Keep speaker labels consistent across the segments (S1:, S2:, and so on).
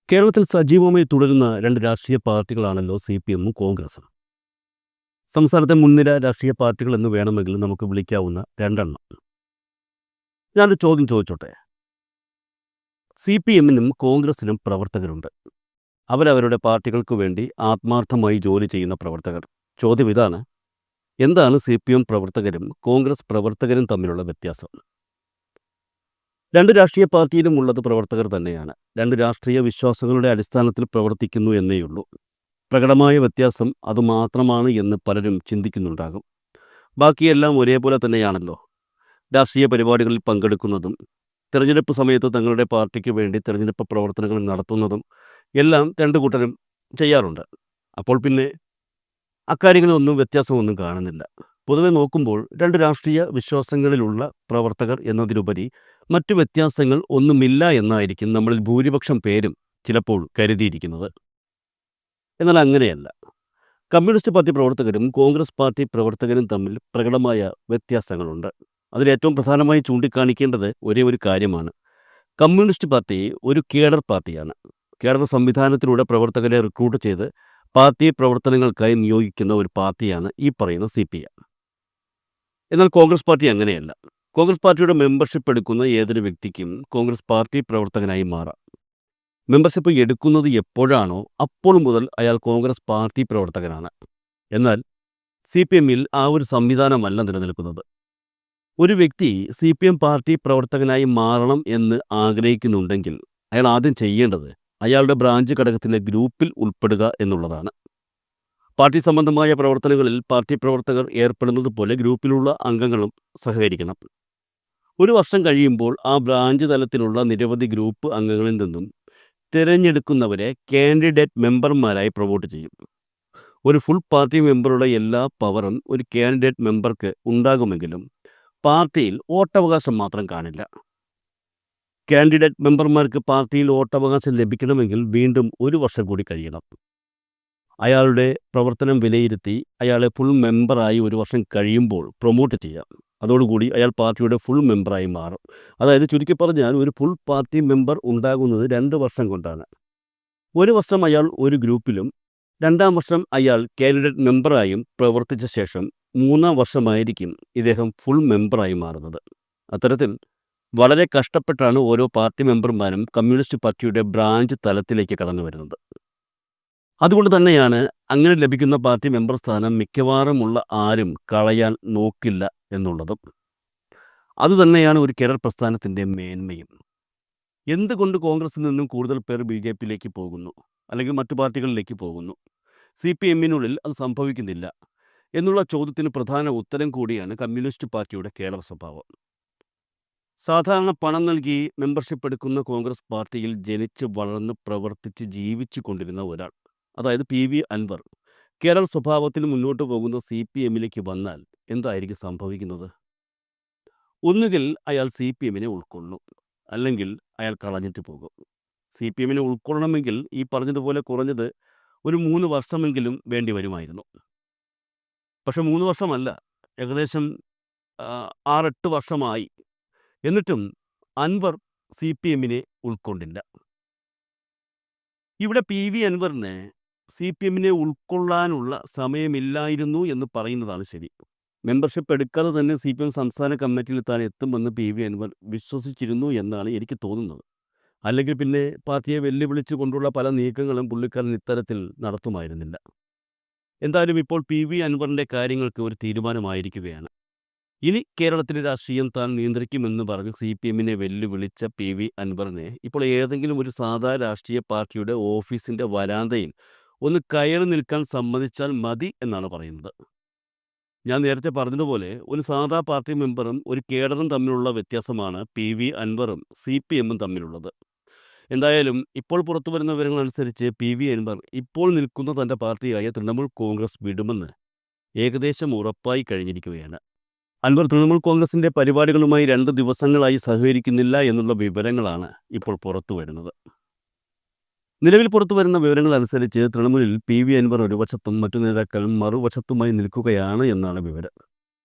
S1: കേരളത്തിൽ സജീവമായി തുടരുന്ന രണ്ട് രാഷ്ട്രീയ പാർട്ടികളാണല്ലോ സി പി എമ്മും കോൺഗ്രസും. സംസ്ഥാനത്തെ മുൻനിര രാഷ്ട്രീയ പാർട്ടികൾ എന്ന് വേണമെങ്കിൽ നമുക്ക് വിളിക്കാവുന്ന രണ്ടെണ്ണം. ഞാനൊരു ചോദ്യം ചോദിച്ചോട്ടെ. സി പി എമ്മിനും കോൺഗ്രസിനും പ്രവർത്തകരുണ്ട്. അവരവരുടെ പാർട്ടികൾക്ക് വേണ്ടി ആത്മാർത്ഥമായി ജോലി ചെയ്യുന്ന പ്രവർത്തകർ. ചോദ്യം ഇതാണ്: എന്താണ് സി പി എം പ്രവർത്തകരും കോൺഗ്രസ് പ്രവർത്തകരും തമ്മിലുള്ള വ്യത്യാസം? രണ്ട് രാഷ്ട്രീയ പാർട്ടിയിലും ഉള്ളത് പ്രവർത്തകർ തന്നെയാണ്. രണ്ട് രാഷ്ട്രീയ വിശ്വാസങ്ങളുടെ അടിസ്ഥാനത്തിൽ പ്രവർത്തിക്കുന്നു എന്നേയുള്ളൂ. പ്രകടമായ വ്യത്യാസം അതുമാത്രമാണ് എന്ന് പലരും ചിന്തിക്കുന്നുണ്ടാകും. ബാക്കിയെല്ലാം ഒരേപോലെ തന്നെയാണല്ലോ. രാഷ്ട്രീയ പരിപാടികളിൽ പങ്കെടുക്കുന്നതും തിരഞ്ഞെടുപ്പ് സമയത്ത് തങ്ങളുടെ പാർട്ടിക്ക് വേണ്ടി തിരഞ്ഞെടുപ്പ് പ്രവർത്തനങ്ങൾ നടത്തുന്നതും എല്ലാം രണ്ടു കൂട്ടരും ചെയ്യാറുണ്ട്. അപ്പോൾ പിന്നെ അക്കാര്യങ്ങളൊന്നും വ്യത്യാസമൊന്നും കാണുന്നില്ല. പൊതുവെ നോക്കുമ്പോൾ രണ്ട് രാഷ്ട്രീയ വിശ്വാസങ്ങളിലുള്ള പ്രവർത്തകർ എന്നതിലുപരി മറ്റു വ്യത്യാസങ്ങൾ ഒന്നുമില്ല എന്നായിരിക്കും നമ്മളിൽ ഭൂരിപക്ഷം പേരും ചിലപ്പോൾ കരുതിയിരിക്കുന്നത്. എന്നാൽ അങ്ങനെയല്ല. കമ്മ്യൂണിസ്റ്റ് പാർട്ടി പ്രവർത്തകരും കോൺഗ്രസ് പാർട്ടി പ്രവർത്തകരും തമ്മിൽ പ്രകടമായ വ്യത്യാസങ്ങളുണ്ട്. അതിലേറ്റവും പ്രധാനമായി ചൂണ്ടിക്കാണിക്കേണ്ടത് ഒരേ ഒരു കാര്യമാണ്. കമ്മ്യൂണിസ്റ്റ് പാർട്ടി ഒരു കേഡർ പാർട്ടിയാണ്. കേഡർ സംവിധാനത്തിലൂടെ പ്രവർത്തകരെ റിക്രൂട്ട് ചെയ്ത് പാർട്ടി പ്രവർത്തനങ്ങൾക്കായി നിയോഗിക്കുന്ന ഒരു പാർട്ടിയാണ് ഈ പറയുന്ന സി പി എം. എന്നാൽ കോൺഗ്രസ് പാർട്ടി അങ്ങനെയല്ല. കോൺഗ്രസ് പാർട്ടിയുടെ മെമ്പർഷിപ്പ് എടുക്കുന്ന ഏതൊരു വ്യക്തിക്കും കോൺഗ്രസ് പാർട്ടി പ്രവർത്തകനായി മാറാം. മെമ്പർഷിപ്പ് എടുക്കുന്നത് എപ്പോഴാണോ അപ്പോൾ മുതൽ അയാൾ കോൺഗ്രസ് പാർട്ടി പ്രവർത്തകനാണ്. എന്നാൽ സി പി എമ്മിൽ ആ ഒരു സംവിധാനമല്ല നിലനിൽക്കുന്നത്. ഒരു വ്യക്തി സി പി എം പാർട്ടി പ്രവർത്തകനായി മാറണം എന്ന് ആഗ്രഹിക്കുന്നുണ്ടെങ്കിൽ അയാൾ ആദ്യം ചെയ്യേണ്ടത് അയാളുടെ ബ്രാഞ്ച് ഘടകത്തിലെ ഗ്രൂപ്പിൽ ഉൾപ്പെടുക എന്നുള്ളതാണ്. പാർട്ടി സംബന്ധമായ പ്രവർത്തനങ്ങളിൽ പാർട്ടി പ്രവർത്തകർ ഏർപ്പെടുന്നത് പോലെ ഗ്രൂപ്പിലുള്ള അംഗങ്ങളും സഹകരിക്കണം. ഒരു വർഷം കഴിയുമ്പോൾ ആ ബ്രാഞ്ച് തലത്തിലുള്ള നിരവധി ഗ്രൂപ്പ് അംഗങ്ങളിൽ നിന്നും തിരഞ്ഞെടുക്കുന്നവരെ കാൻഡിഡേറ്റ് മെമ്പർമാരായി പ്രൊമോട്ട് ചെയ്യും. ഒരു ഫുൾ പാർട്ടി മെമ്പറുടെ എല്ലാ പവറും ഒരു കാൻഡിഡേറ്റ് മെമ്പർക്ക് ഉണ്ടാകുമെങ്കിലും പാർട്ടിയിൽ വോട്ടവകാശം മാത്രം കാണില്ല. കാൻഡിഡേറ്റ് മെമ്പർമാർക്ക് പാർട്ടിയിൽ വോട്ടവകാശം ലഭിക്കണമെങ്കിൽ വീണ്ടും ഒരു വർഷം കൂടി കഴിയണം. അയാളുടെ പ്രവർത്തനം വിലയിരുത്തി അയാളെ ഫുൾ മെമ്പറായി ഒരു വർഷം കഴിയുമ്പോൾ പ്രൊമോട്ട് ചെയ്യാം. അതോടുകൂടി അയാൾ പാർട്ടിയുടെ ഫുൾ മെമ്പറായി മാറും. അതായത് ചുരുക്കി പറഞ്ഞാൽ ഒരു ഫുൾ പാർട്ടി മെമ്പർ ഉണ്ടാകുന്നത് 2 വർഷം കൊണ്ടാണ്. ഒരു വർഷം അയാൾ ഒരു ഗ്രൂപ്പിലും 2-ാം വർഷം അയാൾ കാൻഡിഡേറ്റ് മെമ്പറായും പ്രവർത്തിച്ച ശേഷം 3-ാം വർഷമായിരിക്കും ഇദ്ദേഹം ഫുൾ മെമ്പറായി മാറുന്നത്. അത്തരത്തിൽ വളരെ കഷ്ടപ്പെട്ടാണ് ഓരോ പാർട്ടി മെമ്പർമാരും കമ്മ്യൂണിസ്റ്റ് പാർട്ടിയുടെ ബ്രാഞ്ച് തലത്തിലേക്ക് കടന്നു വരുന്നത്. അതുകൊണ്ട് തന്നെയാണ് അങ്ങനെ ലഭിക്കുന്ന പാർട്ടി മെമ്പർ സ്ഥാനം മിക്കവാറുമുള്ള ആരും കളയാൻ നോക്കില്ല എന്നുള്ളതും. അതുതന്നെയാണ് ഒരു കേഡർ പ്രസ്ഥാനത്തിൻ്റെ മേന്മയും. എന്തുകൊണ്ട് കോൺഗ്രസിൽ നിന്നും കൂടുതൽ പേർ ബി ജെ പിയിലേക്ക് പോകുന്നു, അല്ലെങ്കിൽ മറ്റു പാർട്ടികളിലേക്ക് പോകുന്നു, സി പി എമ്മിനുള്ളിൽ അത് സംഭവിക്കുന്നില്ല എന്നുള്ള ചോദ്യത്തിന് പ്രധാന ഉത്തരം കൂടിയാണ് കമ്മ്യൂണിസ്റ്റ് പാർട്ടിയുടെ കേഡർ സ്വഭാവം. സാധാരണ പണം നൽകി മെമ്പർഷിപ്പ് എടുക്കുന്ന കോൺഗ്രസ് പാർട്ടിയിൽ ജനിച്ച് വളർന്ന് പ്രവർത്തിച്ച് ജീവിച്ചു കൊണ്ടിരുന്ന ഒരാൾ, അതായത് പി വി അൻവർ, കേരള സ്വഭാവത്തിൽ മുന്നോട്ട് പോകുന്ന സി പി എമ്മിലേക്ക് വന്നാൽ എന്തായിരിക്കും സംഭവിക്കുന്നത്? ഒന്നുകിൽ അയാൾ സി പി എമ്മിനെ ഉൾക്കൊള്ളും, അല്ലെങ്കിൽ അയാൾ കളഞ്ഞിട്ട് പോകും. സി പി എമ്മിനെ ഉൾക്കൊള്ളണമെങ്കിൽ ഈ പറഞ്ഞതുപോലെ കുറഞ്ഞത് ഒരു 3 വർഷമെങ്കിലും വേണ്ടി വരുമായിരുന്നു. പക്ഷെ 3 വർഷമല്ല, ഏകദേശം 6-8 വർഷമായി. എന്നിട്ടും അൻവർ സി പി എമ്മിനെ ഉൾക്കൊണ്ടില്ല. ഇവിടെ പി വി അൻവറിന് സി പി എമ്മിനെ ഉൾക്കൊള്ളാനുള്ള സമയമില്ലായിരുന്നു എന്ന് പറയുന്നതാണ് ശരി. മെമ്പർഷിപ്പ് എടുക്കാതെ തന്നെ സി പി എം സംസ്ഥാന കമ്മിറ്റിയിൽ താൻ എത്തുമെന്ന് പി വി അൻവർ വിശ്വസിച്ചിരുന്നു എന്നാണ് എനിക്ക് തോന്നുന്നത്. അല്ലെങ്കിൽ പിന്നെ പാർട്ടിയെ വെല്ലുവിളിച്ചു കൊണ്ടുള്ള പല നീക്കങ്ങളും പുള്ളിക്കാരൻ ഇത്തരത്തിൽ നടത്തുമായിരുന്നില്ല. എന്തായാലും ഇപ്പോൾ പി വി അൻവറിൻ്റെ കാര്യങ്ങൾക്ക് ഒരു തീരുമാനമായിരിക്കുകയാണ്. ഇനി കേരളത്തിലെ രാഷ്ട്രീയം താൻ നിയന്ത്രിക്കുമെന്ന് പറഞ്ഞ് സി പി എമ്മിനെ വെല്ലുവിളിച്ച പി വി അൻവറിനെ ഇപ്പോൾ ഏതെങ്കിലും ഒരു സാധാ രാഷ്ട്രീയ പാർട്ടിയുടെ ഓഫീസിൻ്റെ വരാന്തയിൽ ഒന്ന് കയറി നിൽക്കാൻ സമ്മതിച്ചാൽ മതി എന്നാണ് പറയുന്നത്. ഞാൻ നേരത്തെ പറഞ്ഞതുപോലെ ഒരു സാധാ പാർട്ടി മെമ്പറും ഒരു കേഡറും തമ്മിലുള്ള വ്യത്യാസമാണ് പി വി അൻവറും സി പി എമ്മും തമ്മിലുള്ളത്. എന്തായാലും ഇപ്പോൾ പുറത്തു വരുന്ന വിവരങ്ങളനുസരിച്ച് പി വി അൻവർ ഇപ്പോൾ നിൽക്കുന്ന തൻ്റെ പാർട്ടിയായ തൃണമൂൽ കോൺഗ്രസ് വിടുമെന്ന് ഏകദേശം ഉറപ്പായി കഴിഞ്ഞിരിക്കുകയാണ്. അൻവർ തൃണമൂൽ കോൺഗ്രസിൻ്റെ പരിപാടികളുമായി 2 ദിവസങ്ങളായി സഹകരിക്കുന്നില്ല എന്നുള്ള വിവരങ്ങളാണ് ഇപ്പോൾ പുറത്തു വരുന്നത്. നിലവിൽ പുറത്തു വരുന്ന വിവരങ്ങൾ അനുസരിച്ച് തൃണമൂലിൽ പി വി അൻവർ ഒരു വശത്തും മറ്റു നേതാക്കൾ മറുവശത്തുമായി നിൽക്കുകയാണ് എന്നാണ് വിവരം.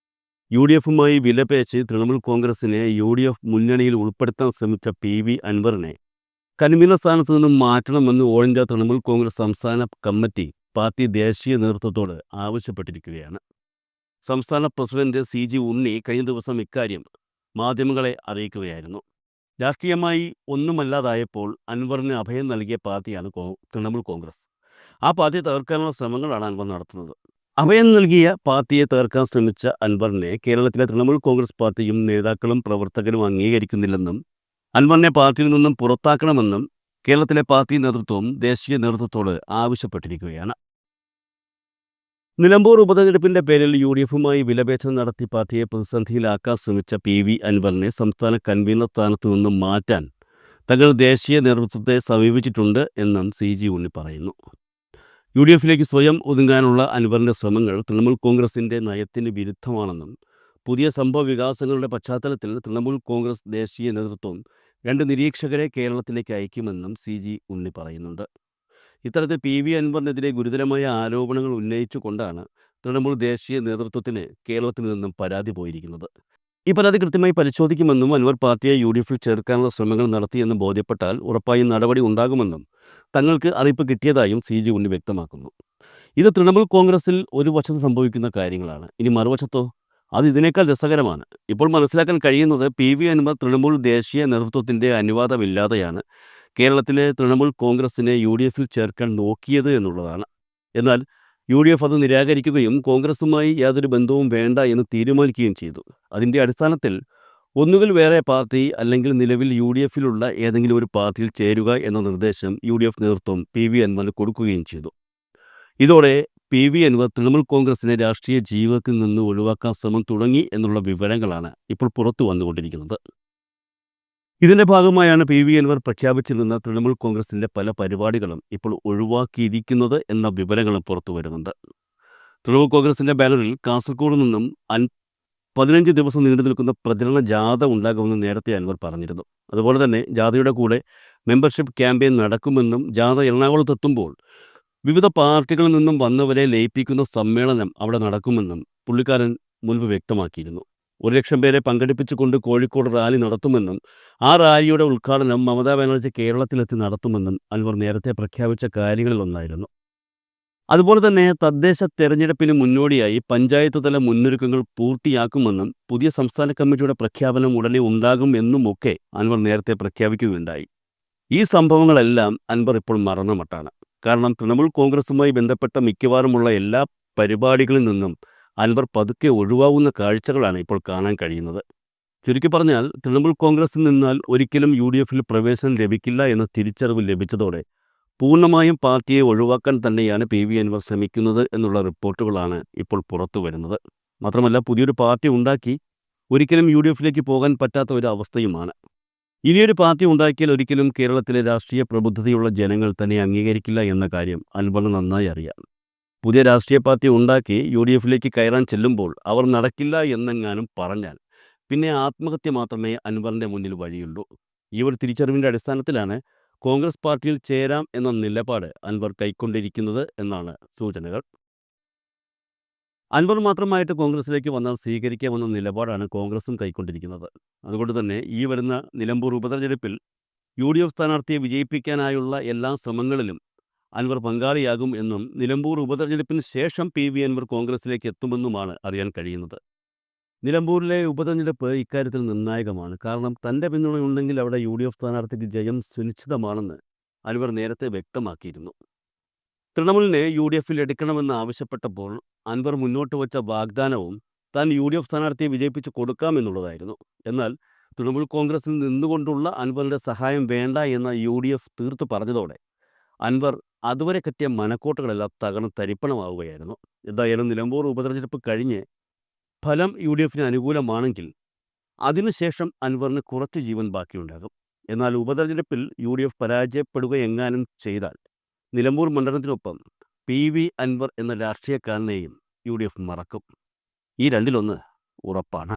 S1: യു ഡി എഫുമായി വിലപേച്ച് തൃണമൂൽ കോൺഗ്രസിനെ യു ഡി എഫ് മുന്നണിയിൽ ഉൾപ്പെടുത്താൻ ശ്രമിച്ച പി വി അൻവറിനെ കൺവീനർ സ്ഥാനത്ത് നിന്നും മാറ്റണമെന്ന് ഓൾ ഇന്ത്യ തൃണമൂൽ കോൺഗ്രസ് സംസ്ഥാന കമ്മിറ്റി പാർട്ടി ദേശീയ നേതൃത്വത്തോട് ആവശ്യപ്പെട്ടിരിക്കുകയാണ്. സംസ്ഥാന പ്രസിഡന്റ് CG ഉണ്ണി കഴിഞ്ഞ ദിവസം ഇക്കാര്യം മാധ്യമങ്ങളെ അറിയിക്കുകയായിരുന്നു. രാഷ്ട്രീയമായി ഒന്നുമല്ലാതായപ്പോൾ അൻവറിന് അഭയം നൽകിയ പാർട്ടിയാണ് തൃണമൂൽ കോൺഗ്രസ്. ആ പാർട്ടിയെ തകർക്കാനുള്ള ശ്രമങ്ങളാണ് അൻവർ നടത്തുന്നത്. അഭയം നൽകിയ പാർട്ടിയെ തകർക്കാൻ ശ്രമിച്ച അൻവറിനെ കേരളത്തിലെ തൃണമൂൽ കോൺഗ്രസ് പാർട്ടിയും നേതാക്കളും പ്രവർത്തകരും അംഗീകരിക്കുന്നില്ലെന്നും അൻവറിനെ പാർട്ടിയിൽ നിന്നും പുറത്താക്കണമെന്നും കേരളത്തിലെ പാർട്ടി നേതൃത്വവും ദേശീയ നേതൃത്വത്തോട് ആവശ്യപ്പെട്ടിരിക്കുകയാണ്. നിലമ്പൂർ ഉപതെരഞ്ഞെടുപ്പിന്റെ പേരിൽ UDFുമായി വിലപേശൽ നടത്തി പാർട്ടിയെ പ്രതിസന്ധിയിലാക്കാൻ ശ്രമിച്ച PV അൻവറിനെ സംസ്ഥാന കൺവീനർ സ്ഥാനത്തു നിന്നും മാറ്റാൻ തങ്ങൾ ദേശീയ നേതൃത്വത്തെ സമീപിച്ചിട്ടുണ്ട് എന്നും CG ഉണ്ണി പറയുന്നു. UDFിലേക്ക് സ്വയം ഒതുങ്ങാനുള്ള അൻവറിന്റെ ശ്രമങ്ങൾ തൃണമൂൽ കോൺഗ്രസിന്റെ നയത്തിന് വിരുദ്ധമാണെന്നും പുതിയ സംഭവ വികാസങ്ങളുടെ പശ്ചാത്തലത്തിൽ തൃണമൂൽ കോൺഗ്രസ് ദേശീയ നേതൃത്വം 2 നിരീക്ഷകരെ കേരളത്തിലേക്ക് അയക്കുമെന്നും CG ഉണ്ണി പറയുന്നുണ്ട്. ഇത്തരത്തിൽ PV അൻവറിനെതിരെ ഗുരുതരമായ ആരോപണങ്ങൾ ഉന്നയിച്ചുകൊണ്ടാണ് തൃണമൂൽ ദേശീയ നേതൃത്വത്തിന് കേരളത്തിൽ നിന്നും പരാതി പോയിരിക്കുന്നത്. ഈ പരാതി കൃത്യമായി പരിശോധിക്കുമെന്നും അൻവർ പാർട്ടിയെ UDFിൽ ചേർക്കാനുള്ള ശ്രമങ്ങൾ നടത്തിയെന്ന് ബോധ്യപ്പെട്ടാൽ ഉറപ്പായും നടപടി ഉണ്ടാകുമെന്നും തങ്ങൾക്ക് അറിയിപ്പ് കിട്ടിയതായും CG ഉണ്ണി വ്യക്തമാക്കുന്നു. ഇത് തൃണമൂൽ കോൺഗ്രസിൽ ഒരു വശത്ത് സംഭവിക്കുന്ന കാര്യങ്ങളാണ്. ഇനി മറുവശത്തോ? അത് ഇതിനേക്കാൾ രസകരമാണ്. ഇപ്പോൾ മനസ്സിലാക്കാൻ കഴിയുന്നത് PV അൻവർ തൃണമൂൽ ദേശീയ നേതൃത്വത്തിൻ്റെ അനുവാദമില്ലാതെയാണ് കേരളത്തിലെ തൃണമൂൽ കോൺഗ്രസിനെ UDFിൽ ചേർക്കാൻ നോക്കിയത് എന്നുള്ളതാണ്. എന്നാൽ UDF അത് നിരാകരിക്കുകയും കോൺഗ്രസുമായി യാതൊരു ബന്ധവും വേണ്ട എന്ന് തീരുമാനിക്കുകയും ചെയ്തു. അതിൻ്റെ അടിസ്ഥാനത്തിൽ ഒന്നുകിൽ വേറെ പാർട്ടി അല്ലെങ്കിൽ നിലവിൽ UDFിലുള്ള ഏതെങ്കിലും ഒരു പാർട്ടിയിൽ ചേരുക എന്ന നിർദ്ദേശം UDF നേതൃത്വം PV അൻവറിന് കൊടുക്കുകയും ചെയ്തു. ഇതോടെ PV അൻവർ തൃണമൂൽ കോൺഗ്രസിനെ രാഷ്ട്രീയ ജീവിതത്തിൽ നിന്ന് ഒഴിവാക്കാൻ ശ്രമം തുടങ്ങി എന്നുള്ള വിവരങ്ങളാണ് ഇപ്പോൾ പുറത്തു വന്നുകൊണ്ടിരിക്കുന്നത്. ഇതിൻ്റെ ഭാഗമായാണ് PV അൻവർ പ്രഖ്യാപിച്ചിരുന്ന തൃണമൂൽ കോൺഗ്രസിൻ്റെ പല പരിപാടികളും ഇപ്പോൾ ഒഴിവാക്കിയിരിക്കുന്നത് എന്ന വിവരങ്ങളും പുറത്തു വരുന്നുണ്ട്. തൃണമൂൽ കോൺഗ്രസിൻ്റെ ബാനറിൽ കാസർഗോഡ് നിന്നും 15 ദിവസം നീണ്ടു നിൽക്കുന്ന പ്രചരണ ജാഥ ഉണ്ടാകുമെന്ന് നേരത്തെ അൻവർ പറഞ്ഞിരുന്നു. അതുപോലെ തന്നെ ജാഥയുടെ കൂടെ മെമ്പർഷിപ്പ് ക്യാമ്പയിൻ നടക്കുമെന്നും ജാഥ എറണാകുളത്തെത്തുമ്പോൾ വിവിധ പാർട്ടികളിൽ നിന്നും വന്നവരെ ലയിപ്പിക്കുന്ന സമ്മേളനം അവിടെ നടക്കുമെന്നും പുള്ളിക്കാരൻ മുൻപ് വ്യക്തമാക്കിയിരുന്നു. 1 ലക്ഷം പേരെ പങ്കെടുപ്പിച്ചുകൊണ്ട് കോഴിക്കോട് റാലി നടത്തുമെന്നും ആ റാലിയുടെ ഉദ്ഘാടനം മമതാ ബാനർജി കേരളത്തിലെത്തി നടത്തുമെന്നും അൻവർ നേരത്തെ പ്രഖ്യാപിച്ച കാര്യങ്ങളിലൊന്നായിരുന്നു. അതുപോലെ തന്നെ തദ്ദേശ തെരഞ്ഞെടുപ്പിന് മുന്നോടിയായി പഞ്ചായത്ത് തല മുന്നൊരുക്കങ്ങൾ പൂർത്തിയാക്കുമെന്നും പുതിയ സംസ്ഥാന കമ്മിറ്റിയുടെ പ്രഖ്യാപനം ഉടനെ ഉണ്ടാകും എന്നുമൊക്കെ അൻവർ നേരത്തെ പ്രഖ്യാപിക്കുകയുണ്ടായി. ഈ സംഭവങ്ങളെല്ലാം അൻവർ ഇപ്പോൾ മറന്ന മട്ടാണ്. കാരണം തൃണമൂൽ കോൺഗ്രസുമായി ബന്ധപ്പെട്ട മിക്കവാറുമുള്ള എല്ലാ പരിപാടികളിൽ നിന്നും അൻവർ പതുക്കെ ഒഴിവാകുന്ന കാഴ്ചകളാണ് ഇപ്പോൾ കാണാൻ കഴിയുന്നത്. ചുരുക്കി പറഞ്ഞാൽ തൃണമൂൽ കോൺഗ്രസിൽ നിന്നാൽ ഒരിക്കലും UDFിൽ പ്രവേശനം ലഭിക്കില്ല എന്ന തിരിച്ചറിവ് ലഭിച്ചതോടെ പൂർണ്ണമായും പാർട്ടിയെ ഒഴിവാക്കാൻ തന്നെയാണ് PV അൻവർ ശ്രമിക്കുന്നത് എന്നുള്ള റിപ്പോർട്ടുകളാണ് ഇപ്പോൾ പുറത്തു വരുന്നത്. മാത്രമല്ല പുതിയൊരു പാർട്ടി ഉണ്ടാക്കി ഒരിക്കലും UDFിലേക്ക് പോകാൻ പറ്റാത്ത ഒരു അവസ്ഥയുമാണ്. ഇനിയൊരു പാർട്ടി ഉണ്ടാക്കിയാൽ ഒരിക്കലും കേരളത്തിലെ രാഷ്ട്രീയ പ്രബുദ്ധതയുള്ള ജനങ്ങൾ തന്നെ അംഗീകരിക്കില്ല എന്ന കാര്യം അൻവറിന് നന്നായി അറിയാം. പുതിയ രാഷ്ട്രീയ പാർട്ടി ഉണ്ടാക്കി UDFിലേക്ക് കയറാൻ ചെല്ലുമ്പോൾ അവർ നടക്കില്ല എന്നെങ്ങാനും പറഞ്ഞാൽ പിന്നെ ആത്മഹത്യ മാത്രമേ അൻവറിൻ്റെ മുന്നിൽ വഴിയുള്ളൂ. ഈ ഒരു തിരിച്ചറിവിൻ്റെ അടിസ്ഥാനത്തിലാണ് കോൺഗ്രസ് പാർട്ടിയിൽ ചേരാം എന്ന നിലപാട് അൻവർ കൈക്കൊണ്ടിരിക്കുന്നത് എന്നാണ് സൂചനകൾ. അൻവർ മാത്രമായിട്ട് കോൺഗ്രസിലേക്ക് വന്നാൽ സ്വീകരിക്കാമെന്ന നിലപാടാണ് കോൺഗ്രസും കൈക്കൊണ്ടിരിക്കുന്നത്. അതുകൊണ്ട് തന്നെ ഈ വരുന്ന നിലമ്പൂർ ഉപതെരഞ്ഞെടുപ്പിൽ UDF സ്ഥാനാർത്ഥിയെ വിജയിപ്പിക്കാനായുള്ള എല്ലാ ശ്രമങ്ങളിലും അൻവർ പങ്കാളിയാകും എന്നും നിലമ്പൂർ ഉപതെരഞ്ഞെടുപ്പിന് ശേഷം PV അൻവർ കോൺഗ്രസിലേക്ക് എത്തുമെന്നുമാണ് അറിയാൻ കഴിയുന്നത്. നിലമ്പൂരിലെ ഉപതെരഞ്ഞെടുപ്പ് ഇക്കാര്യത്തിൽ നിർണായകമാണ്. കാരണം തൻ്റെ പിന്തുണയുണ്ടെങ്കിൽ അവിടെ UDF സ്ഥാനാർത്ഥിക്ക് ജയം സുനിശ്ചിതമാണെന്ന് അൻവർ നേരത്തെ വ്യക്തമാക്കിയിരുന്നു. തൃണമൂലിനെ UDFിൽ എടുക്കണമെന്ന് ആവശ്യപ്പെട്ടപ്പോൾ അൻവർ മുന്നോട്ട് വച്ച വാഗ്ദാനവും താൻ UDF സ്ഥാനാർത്ഥിയെ വിജയിപ്പിച്ച് കൊടുക്കാമെന്നുള്ളതായിരുന്നു. എന്നാൽ തൃണമൂൽ കോൺഗ്രസിൽ നിന്നുകൊണ്ടുള്ള അൻവറിൻ്റെ സഹായം വേണ്ട എന്ന UDF തീർത്തു പറഞ്ഞതോടെ അൻവർ അതുവരെ കെട്ടിയ മനക്കോട്ടകളെല്ലാം തകർന്ന് തരിപ്പണമാവുകയായിരുന്നു. എന്തായാലും നിലമ്പൂർ ഉപതെരഞ്ഞെടുപ്പ് കഴിഞ്ഞ് ഫലം UDFിന് അനുകൂലമാണെങ്കിൽ അതിനുശേഷം അൻവറിന് കുറച്ച് ജീവൻ ബാക്കിയുണ്ടാകും. എന്നാൽ ഉപതെരഞ്ഞെടുപ്പിൽ UDF പരാജയപ്പെടുകയെങ്ങാനും ചെയ്താൽ നിലമ്പൂർ മണ്ഡലത്തിനൊപ്പം PV അൻവർ എന്ന രാഷ്ട്രീയക്കാരനെയും UDF മറക്കും. ഈ രണ്ടിലൊന്ന് ഉറപ്പാണ്.